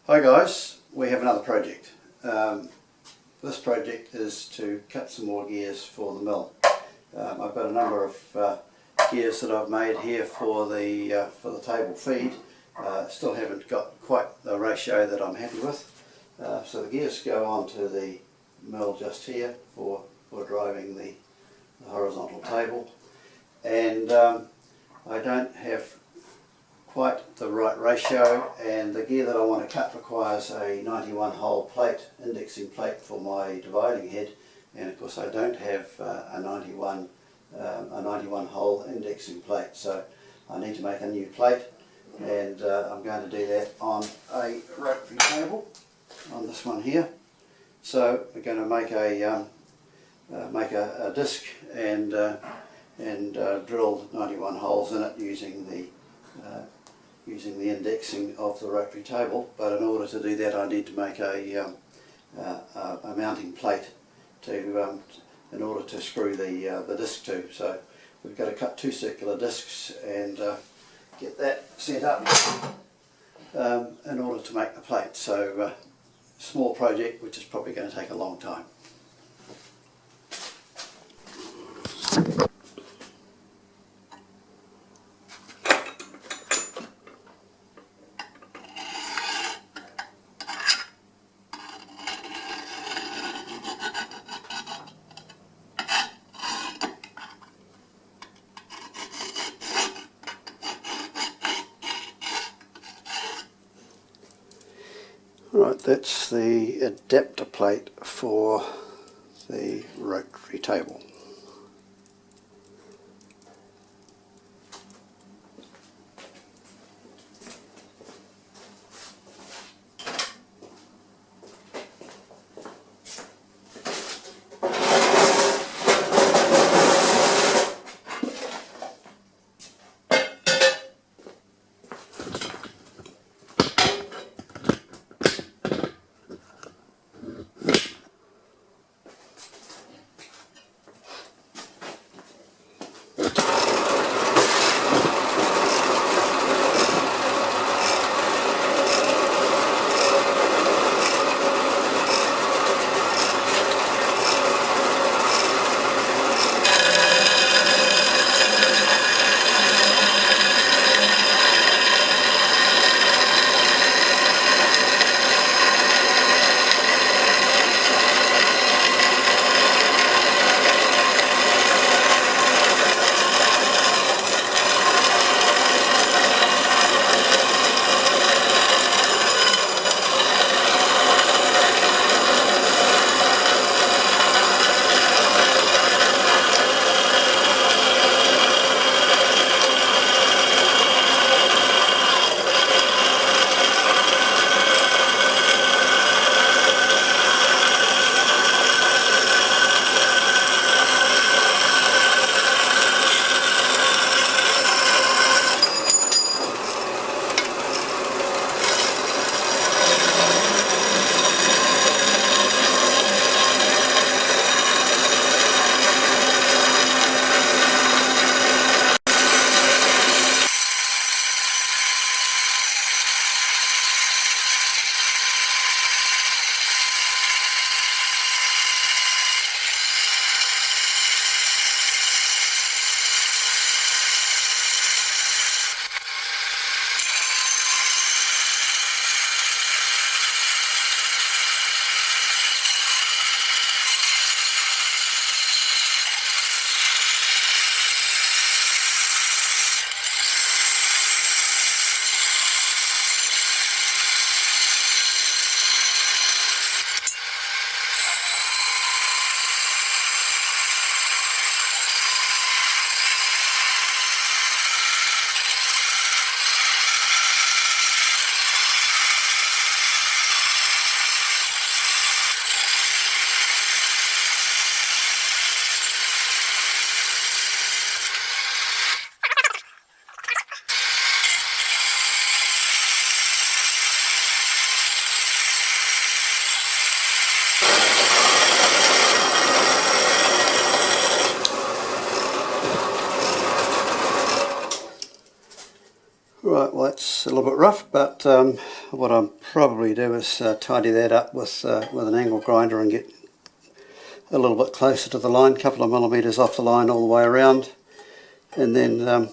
Hi guys, we have another project. This project is to cut some more gears for the mill. I've got a number of gears that I've made here for the table feed. Still haven't got quite the ratio that I'm happy with. So the gears go onto the mill just here for driving the horizontal table, and I don't have quite the right ratio, and the gear that I want to cut requires a 91 hole plate, indexing plate for my dividing head, and of course I don't have a 91 hole indexing plate, so I need to make a new plate, and I'm going to do that on a rotary table, on this one here. So we're going to make a disc and drill 91 holes in it using the indexing of the rotary table. But in order to do that, I need to make a mounting plate in order to screw the disc to. So we've got to cut two circular discs and get that set up in order to make the plate. So small project which is probably going to take a long time. Right, that's the adapter plate for the rotary table. Right, well that's a little bit rough, but what I'll probably do is tidy that up with an angle grinder and get a little bit closer to the line, a couple of millimetres off the line all the way around, and then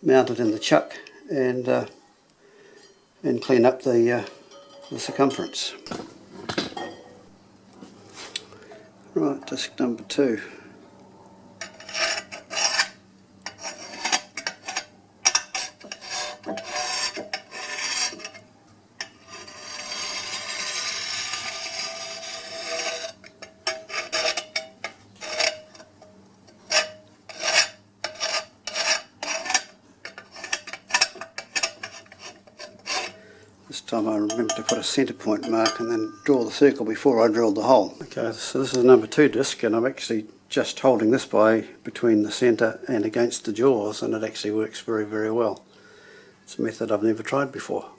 mount it in the chuck and clean up the circumference. Right, disc number 2. This time I remember to put a centre point mark and then draw the circle before I drilled the hole. Okay, so this is a number 2 disc, and I'm actually just holding this by between the centre and against the jaws, and it actually works very, very well. It's a method I've never tried before.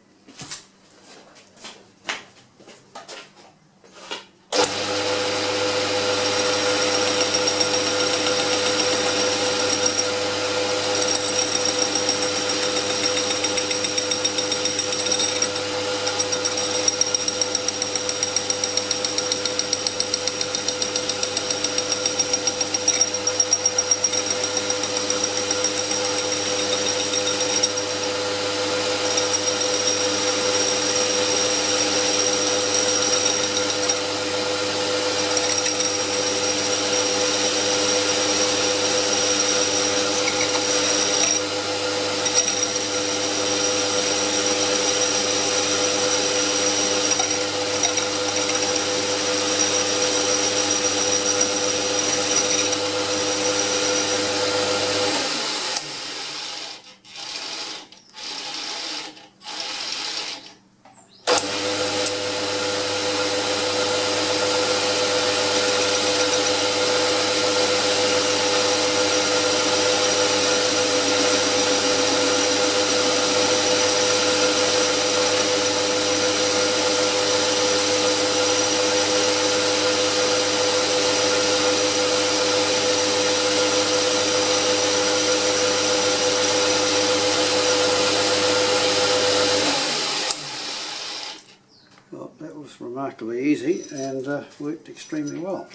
Well, that was remarkably easy and worked extremely well.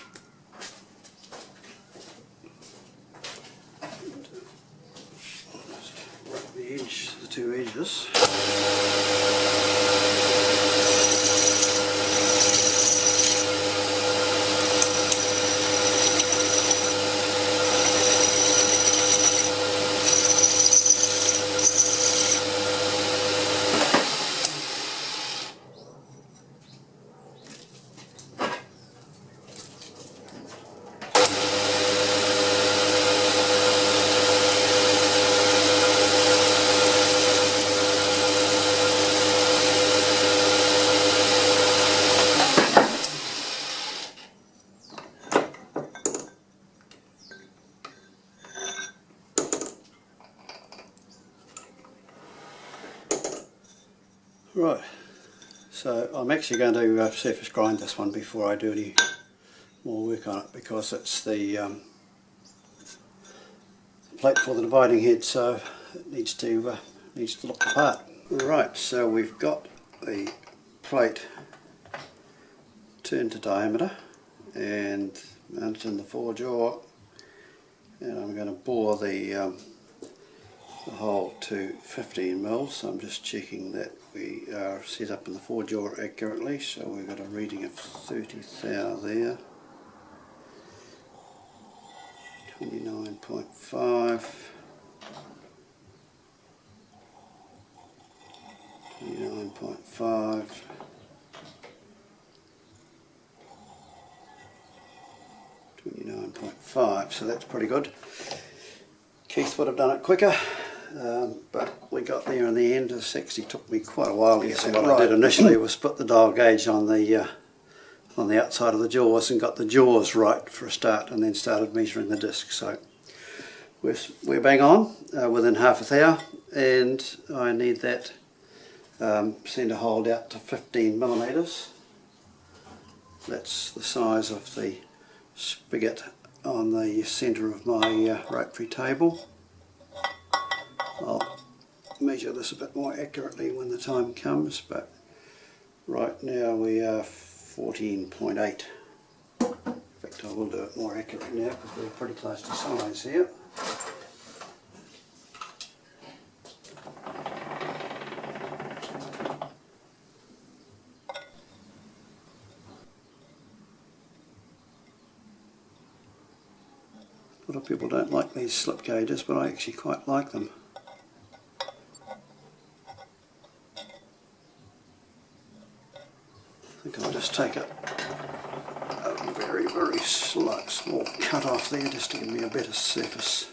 Just rub the 2 edges. Right, so I'm actually going to surface grind this one before I do any more work on it, because it's the plate for the dividing head, so it needs to look the part. Right, so we've got the plate turned to diameter and mounted in the forejaw, and I'm going to bore the hole to 15 mils. So I'm just checking that we are set up in the forejaw accurately. So we've got a reading of 30 thou there, 29.5, 29.5, 29.5, so that's pretty good. Keith would have done it quicker, but we got there in the end. This actually took me quite a while to get it. What I did initially was put the dial gauge on the outside of the jaws and got the jaws right for a start, and then started measuring the disc. So we're bang on within half a thou, and I need that centre hold out to 15 millimetres. That's the size of the spigot on the centre of my rotary table. I'll measure this a bit more accurately when the time comes, but right now we are 14.8. In fact, I will do it more accurate now because we're pretty close to size here. A lot of people don't like these slip gauges, but I actually quite like them. I think I'll just take a very slight small cut off there just to give me a better surface.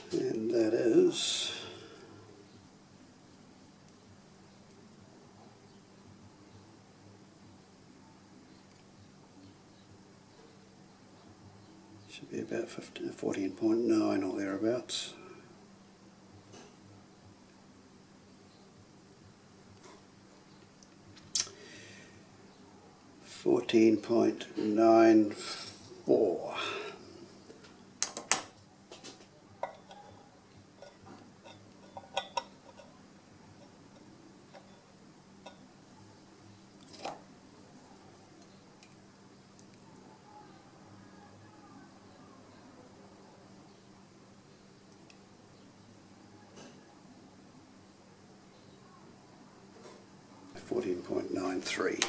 And that is should be about 14.9 or thereabouts. .94. .93.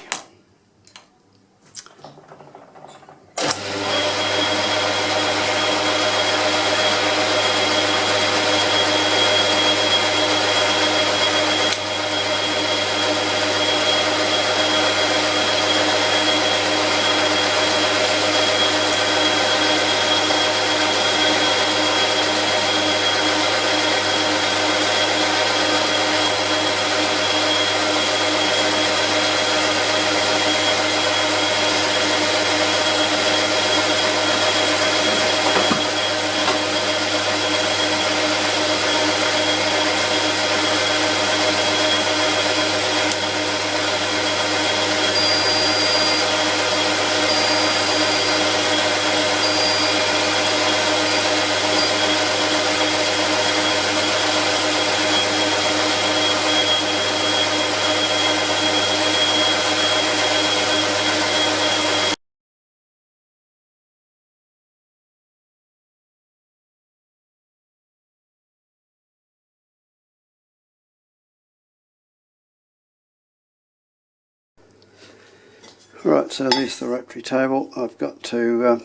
Right, so there's the rotary table. I've got to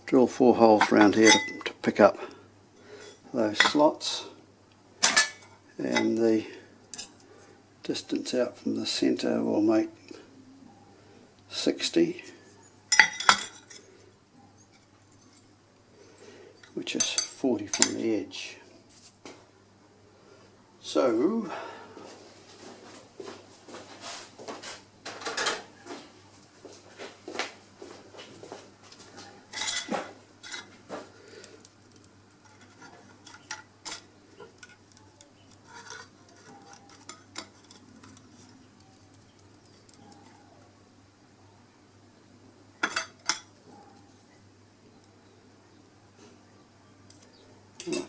drill 4 holes around here to pick up those slots, and the distance out from the centre will make 60, which is 40 from the edge. So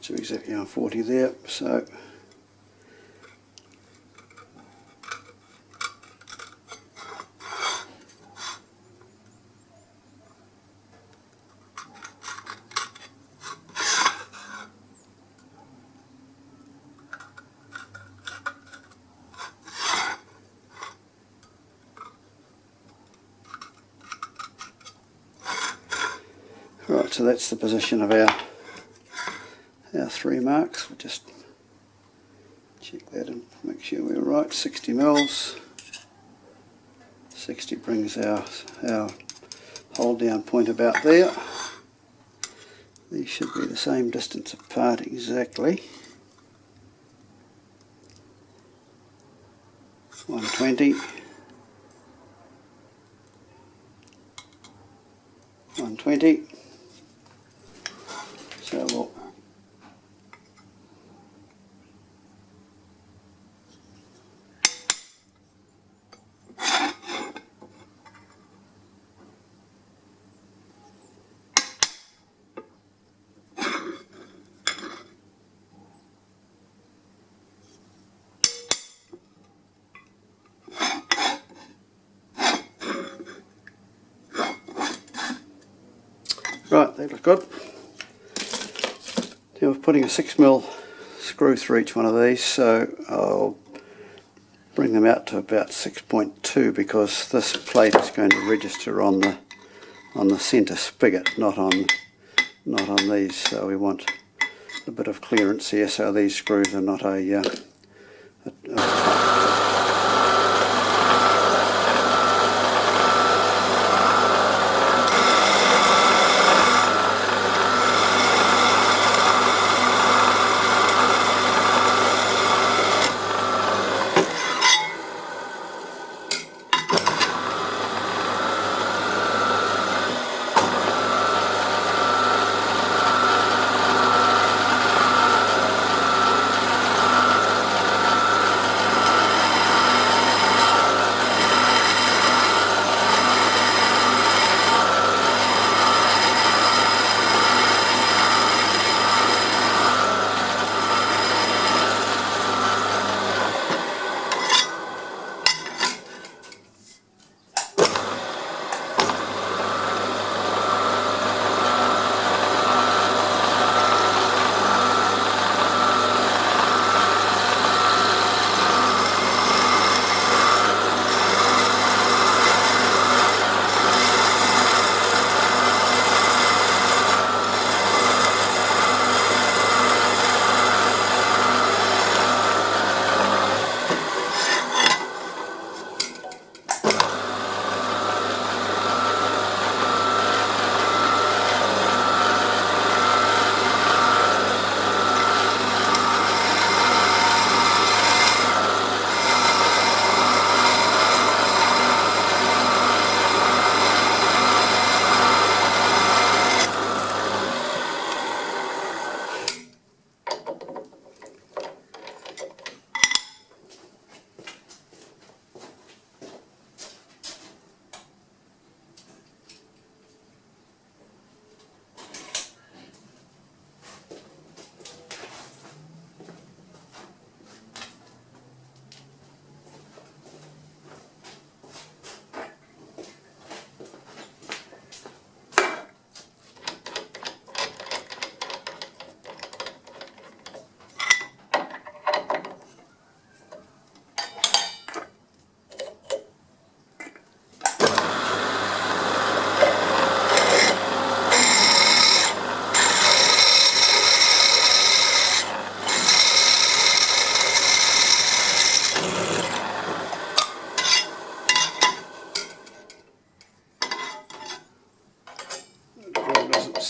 So exactly on 40 there. So right, so that's the position of our 3 marks. We'll just check that and make sure we're right. 60 mils. 60 brings our hold down point about there. These should be the same distance apart exactly. 120. 120. So we'll right, they look good. Now we're putting a 6mm screw through each one of these, so I'll bring them out to about 6.2 because this plate is going to register on the centre spigot, not on these. So we want a bit of clearance here, so these screws are not a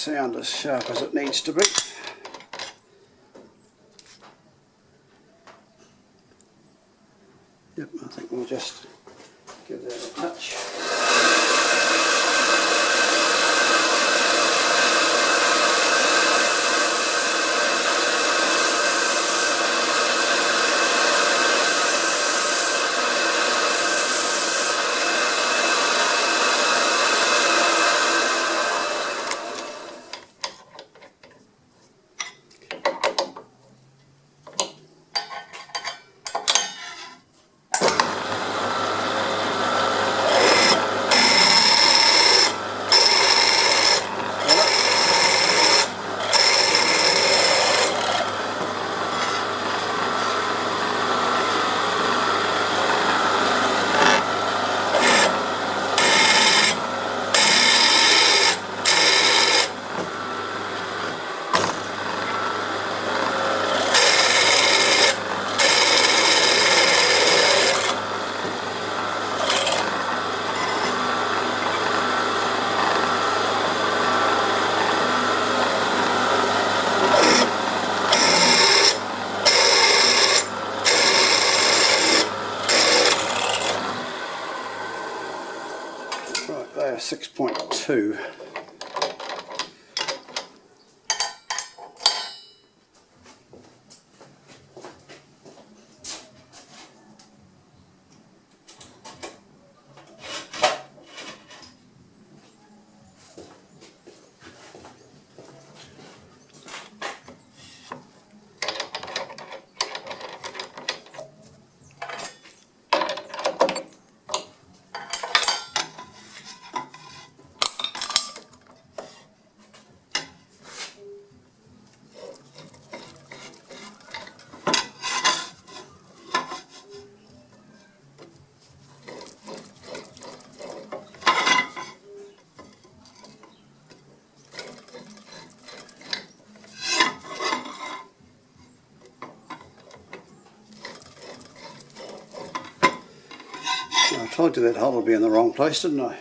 sound as sharp as it needs to be. Yep, I think we'll just give that a touch. They are 6.2. I told you that hole would be in the wrong place, didn't I?